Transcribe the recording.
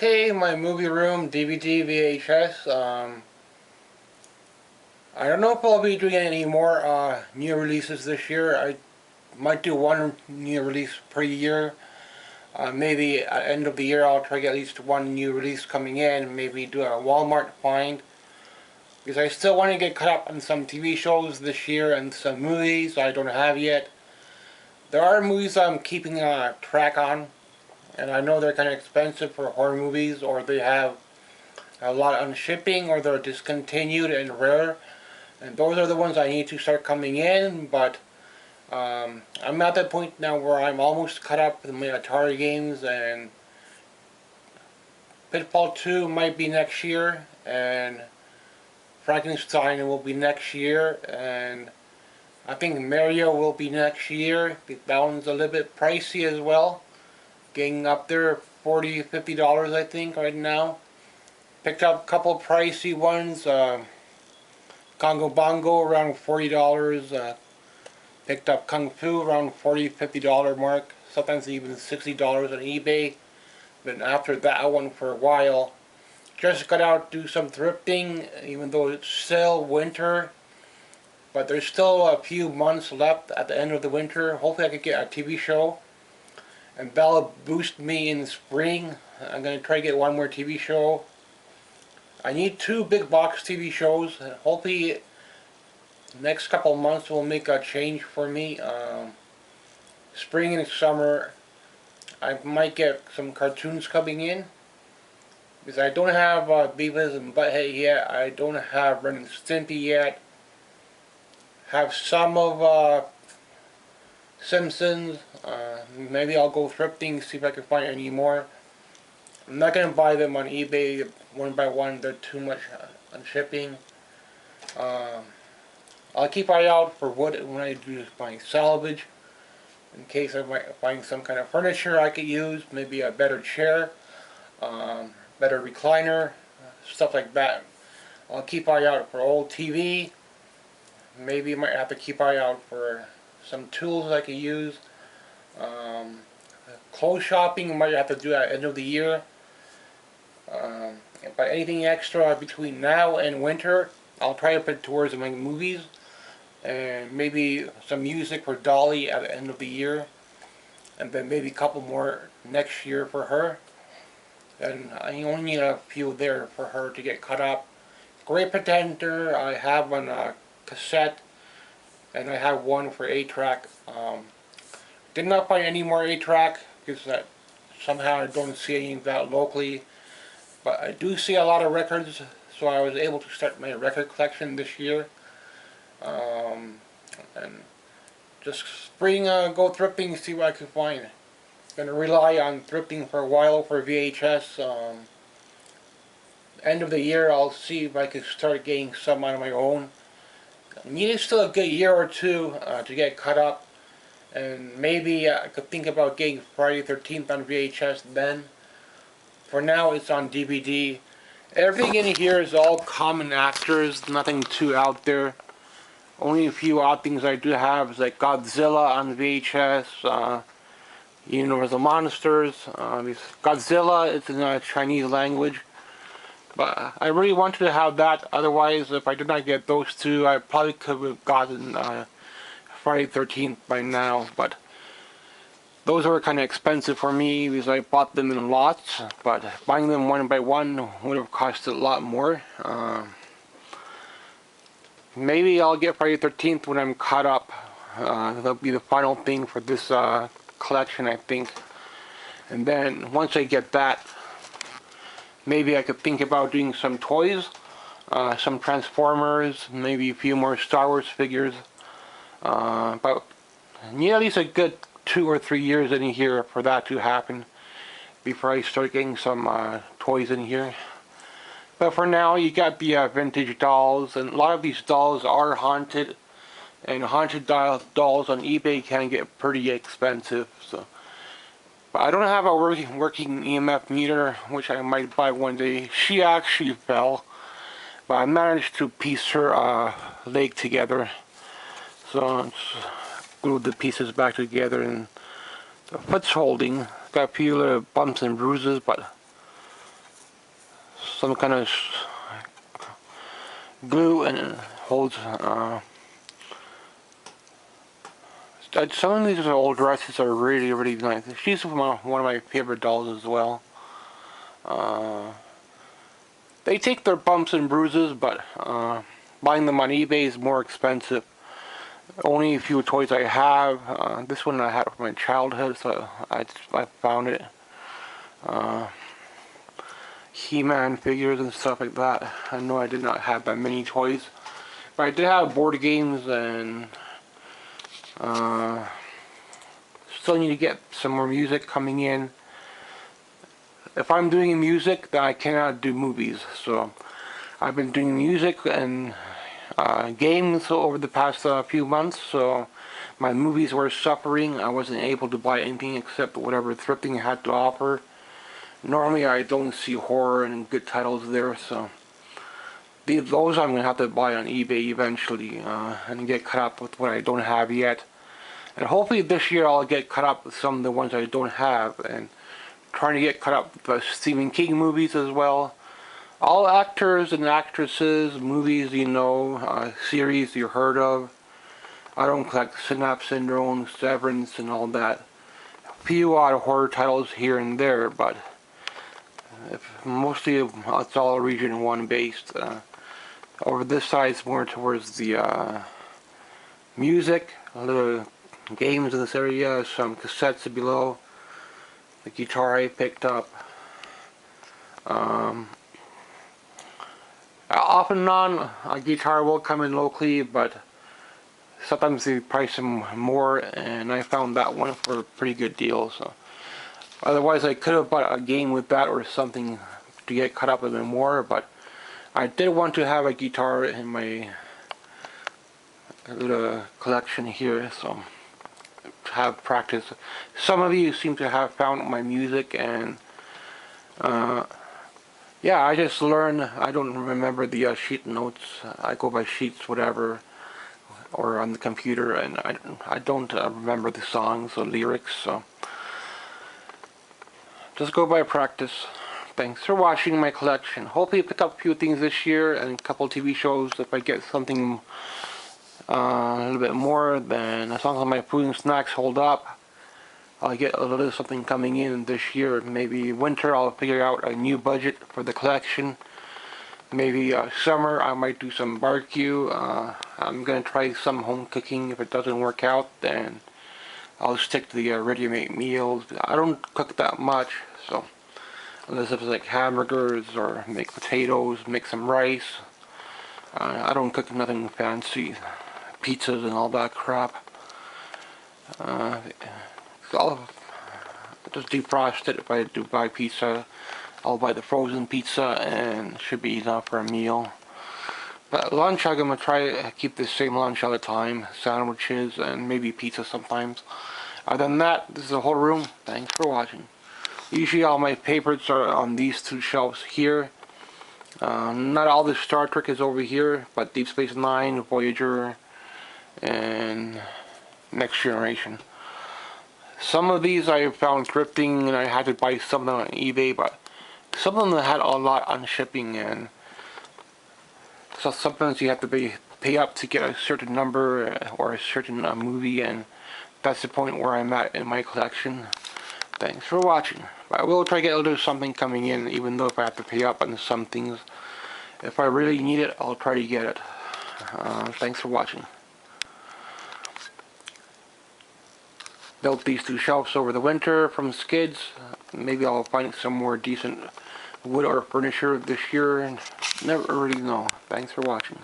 Okay, my movie room, DVD, VHS. I don't know if I'll be doing any more new releases this year. I might do one new release per year. Maybe at the end of the year I'll try to get at least one new release coming in. Maybe do a Walmart find. Because I still want to get caught up on some TV shows this year and some movies I don't have yet. There are movies I'm keeping track on. And I know they're kind of expensive for horror movies, or they have a lot on shipping, or they're discontinued and rare. And those are the ones I need to start coming in, but I'm at that point now where I'm almost caught up with my Atari games, and Pitfall 2 might be next year, and Frankenstein will be next year, and I think Mario will be next year. That one's a little bit pricey as well. Getting up there, $40, $50 I think right now. Picked up a couple pricey ones. Congo Bongo around $40. Picked up Kung Fu around $40, $50 mark. Sometimes even $60 on eBay. Been after that one for a while. Just got out to do some thrifting, even though it's still winter. But there's still a few months left at the end of the winter. Hopefully I could get a TV show. And that'll boost me in the spring. I'm going to try to get one more TV show. I need 2 big box TV shows. Hopefully next couple months will make a change for me. Spring and summer I might get some cartoons coming in. Because I don't have Beavis and Butthead yet. I don't have Ren and Stimpy yet. Have some of Simpsons. Maybe I'll go thrifting, see if I can find any more. I'm not going to buy them on eBay one by one. They're too much on shipping. I'll keep an eye out for wood when I do my salvage, in case I might find some kind of furniture I could use. Maybe a better chair, better recliner, stuff like that. I'll keep an eye out for old TV. Maybe I might have to keep an eye out for some tools I could use. Clothes shopping I might have to do at the end of the year. But anything extra between now and winter, I'll try to put towards my movies. And maybe some music for Dolly at the end of the year. And then maybe a couple more next year for her. And I only need a few there for her to get caught up. Great Pretender I have on a cassette. And I have one for 8-track. Did not find any more 8-track because somehow I don't see any of that locally. But I do see a lot of records, so I was able to start my record collection this year. And just spring, go thrifting, see what I can find. Gonna rely on thrifting for a while for VHS. End of the year, I'll see if I can start getting some on my own. I need it still a good year or two to get caught up, and maybe I could think about getting Friday the 13th on VHS then. For now it's on DVD. Everything in here is all common actors, nothing too out there. Only a few odd things I do have is like Godzilla on VHS, Universal Monsters. Godzilla is in Chinese language. But I really wanted to have that. Otherwise, if I did not get those two, I probably could have gotten Friday the 13th by now. But those were kind of expensive for me because I bought them in lots. But buying them one by one would have costed a lot more. Maybe I'll get Friday the 13th when I'm caught up. That'll be the final thing for this collection, I think. And then once I get that, maybe I could think about doing some toys, some Transformers, maybe a few more Star Wars figures. But I need at least a good 2 or 3 years in here for that to happen before I start getting some toys in here. But for now, you got the vintage dolls, and a lot of these dolls are haunted, and haunted dolls on eBay can get pretty expensive. So. But I don't have a working EMF meter, which I might buy one day. She actually fell, but I managed to piece her leg together. So let's glue the pieces back together, and the foot's holding. Got a few little bumps and bruises, but some kind of glue, and it holds. Some of these old dresses are really, really nice. She's one of my favorite dolls as well. They take their bumps and bruises, but buying them on eBay is more expensive. Only a few toys I have. This one I had from my childhood, so I found it. He-Man figures and stuff like that. I know I did not have that many toys, but I did have board games, and still need to get some more music coming in. If I'm doing music, then I cannot do movies. So I've been doing music and games over the past few months, so my movies were suffering. I wasn't able to buy anything except whatever thrifting had to offer. Normally I don't see horror and good titles there, so those I'm going to have to buy on eBay eventually and get caught up with what I don't have yet. And hopefully this year I'll get caught up with some of the ones I don't have, and trying to get caught up with the Stephen King movies as well. All actors and actresses, movies you know, series you heard of. I don't collect Synapse Syndrome, Severance, and all that. A few odd horror titles here and there, but mostly it's all Region 1 based. Over this side it's more towards the music, a little games in this area, some cassettes below, the guitar I picked up. Off and on, a guitar will come in locally, but sometimes they price them more, and I found that one for a pretty good deal. So otherwise I could have bought a game with that or something to get caught up a bit more, but I did want to have a guitar in my little collection here, so have practice. Some of you seem to have found my music, and yeah, I just learned. I don't remember the sheet notes. I go by sheets, whatever, or on the computer, and I don't remember the songs or lyrics, so just go by practice. Thanks for watching my collection. Hopefully pick up a few things this year and a couple TV shows if I get something a little bit more. Then as long as my food and snacks hold up, I'll get a little something coming in this year. Maybe winter I'll figure out a new budget for the collection. Maybe summer I might do some barbecue. I'm going to try some home cooking. If it doesn't work out, then I'll stick to the ready-made meals. I don't cook that much, so unless it's like hamburgers or make potatoes, make some rice. I don't cook nothing fancy, pizzas and all that crap. So I'll just defrost it. If I do buy pizza, I'll buy the frozen pizza, and it should be enough for a meal. But lunch, I'm going to try to keep the same lunch all the time. Sandwiches and maybe pizza sometimes. Other than that, this is the whole room. Thanks for watching. Usually all my favorites are on these two shelves here. Not all the Star Trek is over here, but Deep Space Nine, Voyager, and Next Generation. Some of these I found thrifting, and I had to buy some of them on eBay, but some of them had a lot on shipping, and so sometimes you have to pay up to get a certain number or a certain movie, and that's the point where I'm at in my collection. Thanks for watching. I will try to get a little something coming in, even though if I have to pay up on some things. If I really need it, I'll try to get it. Thanks for watching. Built these two shelves over the winter from skids. Maybe I'll find some more decent wood or furniture this year. Never really know. Thanks for watching.